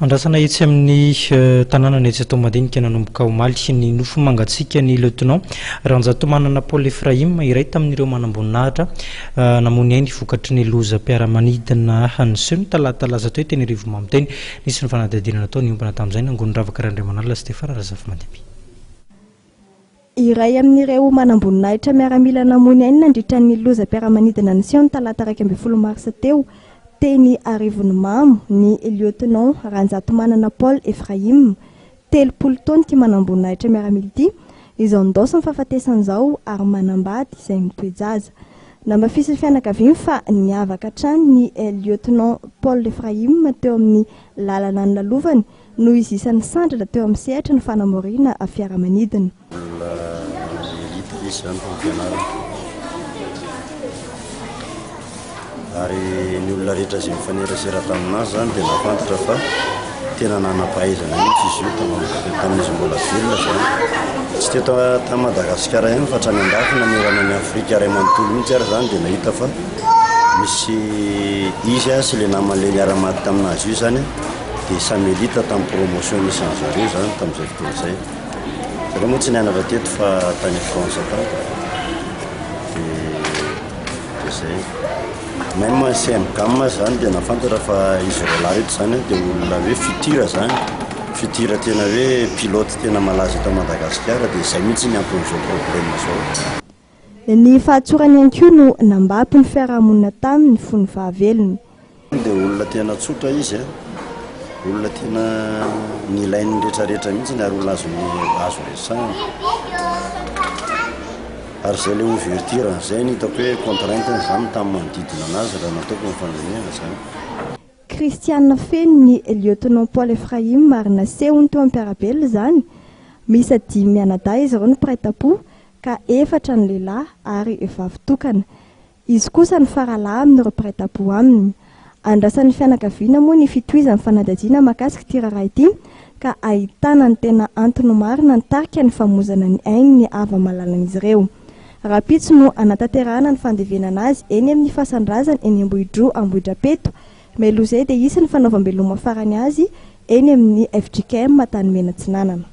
Andrasana etsy amin'ny tanàna etsy atao madinika nanomboka omaly ny nofo mangatsika ny lieutenant Ranjatomanana Paul Ephraim iray tamin'ireo manamboninahitra namony ainy vokatry ny loza mpiara-manidina Hanseho talata laza teo teny Rivo Mamiteny nisy ny fanadihadiana natao niompana tamin'izay nangony ravaka Randriamanala Stefana Razafy-Mandimby. Iray amin'ireo manamboninahitra miaramila namony ainy nandritra ny loza mpiara-manidina Hanseho talata 12 Mars teo teny Arivony Mamo ny lieutenant Ranjatomanana Paul Ephraim telopolo taona ty manamboninahitra miaramila ity izao ndosy ny fahafatesan'izao ary manambady izay mitoejaza namafisy ny fianakaviany fa niavaka hatrany ny lieutenant Paul Ephraim teo amin'ny lalana ny lalovany no izy isan'ny sandrana teo amin'ny sehatra ny fanamorina fiaramanidina. Ary ny olona rehetra izay mifanerasera taminazy zany dia nafantatra fa tena nanam-pahaizana mihitsy izy io tamin'izy mbola velona zany. Tsy teto ta Madagasikara ihany fa hatrany andafy namerana ny Afrika Ray Manontolo mihitsy ary zany dia nahita fa misy izy sy le naman'ilay niara-maty taminazy io zany dia samelita tamin'ny promotion misy an'zareo zany tamin'izay fotoana izay. Zareo moa tsy nianatra teto fa tany France tany dia zay. Même CMCAM zany dia nafantatra fa izy rola reto zany dia olona hoe futur zany futur tena hoe pilote tena malaza eto Madagasikara dia izay mihitsy ny ampon'izao problème zao. Ny fahatsorany ihany koa no nambapy ny fiarahamonina taminy fony fahavelony. Dia olona tena tsotra izy olona tena ny ilainy rehetrarehetra mihitsy ny ary olona azo resana. Ary zay le ouverture zay ny hitako hoe contrainte zany tamin'ny manodidina anazy raha nataoko ny fandiniana zany. Christiane Feny ny lieutenant Paul Ephraim ary nasehony teo am-piarabelona zany misy 5 anadahy izy ireo ny prêt-à-pot ka 4 ny lehilahy ary vavy tokana. Izy kosa ny faralahy amin'ireo prêt-à-pot aminy. Andrasan'ny fianakaviana moa ny fitohizan'ny fanadihadiana mahakasika ity raharaha ity ka ahitana ny tena antony marina nitarika ny famozana ny ainy ny ava-malalan'izy ireo. Rapitso no anatanterahana ny fandevenana azy eny amin'ny fasandrazany eny Ambohidro Ambohidrapeto. Meloa izay dia isy ny fanaovam-beloma farany azy eny amin'ny FJKM Tany Mena Tsinanana.